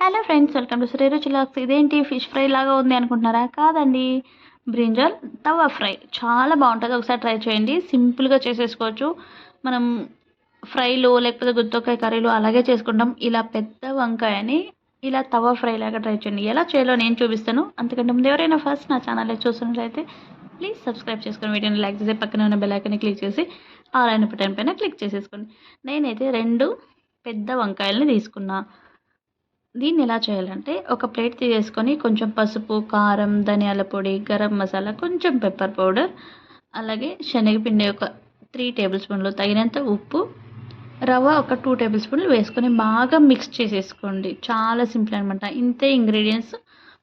Hello friends, welcome to శ్రీరు చిలాక్స్. ఇదేంటి ఫిష్ ఫ్రై లాగా ఉంది అనుకుంటున్నారా? కాదండి, బ్రింజల్ తవా ఫ్రై. చాలా బాగుంటుంది, ఒకసారి ట్రై చేయండి. సింపుల్గా చేసేసుకోవచ్చు. మనం ఫ్రైలు లేకపోతే గుత్తొక్కాయ కర్రీలు అలాగే చేసుకుంటాం. ఇలా పెద్ద వంకాయని ఇలా తవా ఫ్రై లాగా ట్రై చేయండి. ఎలా చేయాలో నేను చూపిస్తాను. అంతకంటే ముందు ఎవరైనా ఫస్ట్ నా ఛానల్లో చూస్తున్నట్లయితే ప్లీజ్ సబ్స్క్రైబ్ చేసుకొని వీడియోని లైక్ చేసి పక్కన ఉన్న బెల్ ఐకాన్ని క్లిక్ చేసి ఆల్ అయిన బటన్ పైన క్లిక్ చేసేసుకోండి. నేనైతే 2 పెద్ద వంకాయలని తీసుకున్నా. దీన్ని ఎలా చేయాలంటే, ఒక ప్లేట్ తీసేసుకొని కొంచెం పసుపు, కారం, ధనియాల పొడి, గరం మసాలా, కొంచెం పెప్పర్ పౌడర్, అలాగే శనగపిండి ఒక 3 టేబుల్ స్పూన్లు, తగినంత ఉప్పు, రవ్వ ఒక 2 టేబుల్ స్పూన్లు వేసుకొని బాగా మిక్స్ చేసేసుకోండి. చాలా సింపుల్ అనమాట. ఇంతే ఇంగ్రీడియంట్స్.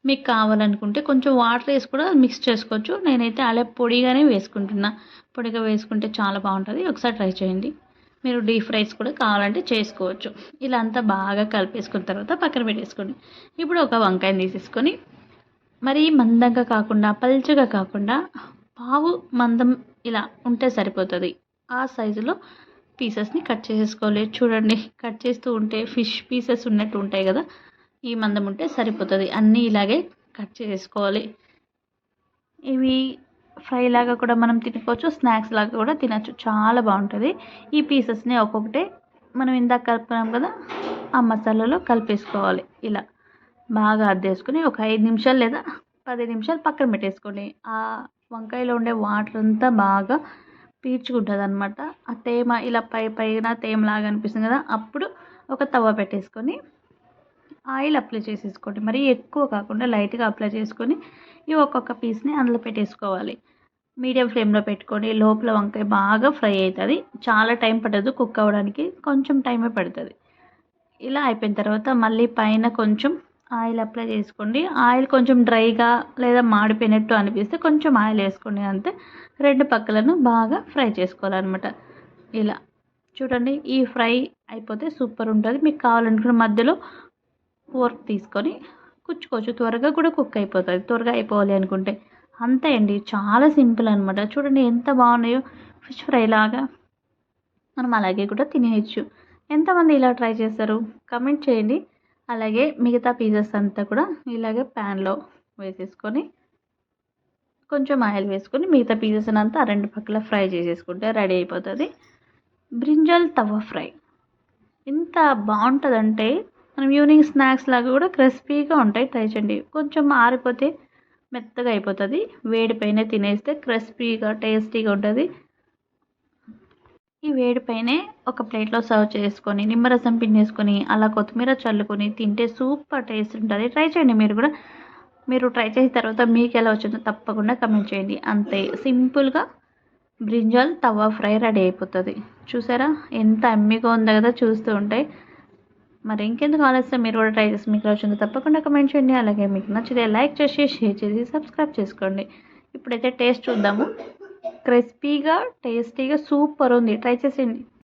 మీకు కావాలనుకుంటే కొంచెం వాటర్ వేసి కూడా మిక్స్ చేసుకోవచ్చు. నేనైతే అలా పొడిగానే వేసుకుంటున్నా. పొడిగా వేసుకుంటే చాలా బాగుంటుంది. ఒకసారి ట్రై చేయండి. మీరు డీప్ ఫ్రైస్ కూడా కావాలంటే చేసుకోవచ్చు. ఇలా అంతా బాగా కలిపేసుకున్న తర్వాత పక్కన పెట్టేసుకోండి. ఇప్పుడు ఒక వంకాయని తీసేసుకొని మరీ మందంగా కాకుండా పల్చగా కాకుండా పావు మందం ఇలా ఉంటే సరిపోతుంది. ఆ సైజులో పీసెస్ని కట్ చేసేసుకోవాలి. చూడండి, కట్ చేస్తూ ఉంటే ఫిష్ పీసెస్ ఉన్నట్టు ఉంటాయి కదా, ఈ మందం ఉంటే సరిపోతుంది. అన్నీ ఇలాగే కట్ చేసేసుకోవాలి. ఇవి ఫ్రై లాగా కూడా మనం తినుకోవచ్చు, స్నాక్స్ లాగా కూడా తినచ్చు. చాలా బాగుంటుంది. ఈ పీసెస్ని ఒక్కొక్కటే మనం ఇందాక కలుపుకున్నాం కదా, ఆ మసాలాలో కలిపేసుకోవాలి. ఇలా బాగా అద్దేసుకొని ఒక 5 నిమిషాలు లేదా 10 నిమిషాలు పక్కన పెట్టేసుకోండి. ఆ వంకాయలో ఉండే వాటర్ అంతా బాగా పీల్చుకుంటుంది అనమాట. ఆ తేమ ఇలా పైన తేమలాగా అనిపిస్తుంది కదా, అప్పుడు ఒక తవ్వ పెట్టేసుకొని ఆయిల్ అప్లై చేసేసుకోండి. మరీ ఎక్కువ కాకుండా లైట్గా అప్లై చేసుకొని ఈ ఒక్కొక్క పీస్ని అందులో పెట్టేసుకోవాలి. మీడియం ఫ్లేమ్లో పెట్టుకొని లోపల వంకాయ బాగా ఫ్రై అవుతుంది. చాలా టైం పట్టదు కుక్ అవ్వడానికి, కొంచెం టైమే పడుతుంది. ఇలా అయిపోయిన తర్వాత మళ్ళీ పైన కొంచెం ఆయిల్ అప్లై చేసుకోండి. ఆయిల్ కొంచెం డ్రైగా లేదా మాడిపోయినట్టు అనిపిస్తే కొంచెం ఆయిల్ వేసుకోండి. అంతే. 2 పక్కలను బాగా ఫ్రై చేసుకోవాలన్నమాట. ఇలా చూడండి, ఈ ఫ్రై అయిపోతే సూపర్ ఉంటుంది. మీకు కావాలనుకున్న మధ్యలో ఫోర్క్ తీసుకొని కుచ్చుకోవచ్చు. త్వరగా కూడా కుక్ అయిపోతుంది, త్వరగా అయిపోవాలి అనుకుంటే. అంతే అండి, చాలా సింపుల్ అనమాట. చూడండి ఎంత బాగున్నాయో, ఫిష్ ఫ్రై లాగా. మనం అలాగే కూడా తినేయచ్చు. ఎంతమంది ఇలా ట్రై చేస్తారు కమెంట్ చేయండి. అలాగే మిగతా పీసెస్ అంతా కూడా ఇలాగే ప్యాన్లో వేసేసుకొని కొంచెం ఆయిల్ వేసుకొని మిగతా పీసెస్ అంతా 2 పక్కల ఫ్రై చేసేసుకుంటే రెడీ అయిపోతుంది బ్రింజల్ తవా ఫ్రై. ఎంత బాగుంటుందంటే మనం ఈవినింగ్ స్నాక్స్ లాగా కూడా క్రిస్పీగా ఉంటాయి. ట్రై చేయండి. కొంచెం ఆరిపోతే మెత్తగా అయిపోతుంది. వేడిపైన తినేస్తే క్రిస్పీగా టేస్టీగా ఉంటుంది. ఈ వేడిపైనే ఒక ప్లేట్లో సర్వ్ చేసుకొని నిమ్మరసం పిండేసుకొని అలా కొత్తిమీర చల్లుకొని తింటే సూపర్ టేస్ట్ ఉంటుంది. ట్రై చేయండి మీరు కూడా. మీరు ట్రై చేసిన తర్వాత మీకు ఎలా వచ్చిందో తప్పకుండా కమెంట్ చేయండి. అంతే సింపుల్గా బ్రింజల్ తవా ఫ్రై రెడీ అయిపోతుంది. చూసారా ఎంత ఎమ్మీగా ఉందో కదా చూస్తూ ఉంటే. మరి ఇంకెందుకు ఆలస్యం, మీరు కూడా ట్రై చేసి మీకు వచ్చిందో తప్పకుండా కమెంట్ చేయండి. అలాగే మీకు నచ్చితే లైక్ చేసి షేర్ చేసి సబ్స్క్రైబ్ చేసుకోండి. ఇప్పుడైతే టేస్ట్ చూద్దాము. క్రిస్పీగా టేస్టీగా సూపర్ ఉంది. ట్రై చేసేయండి.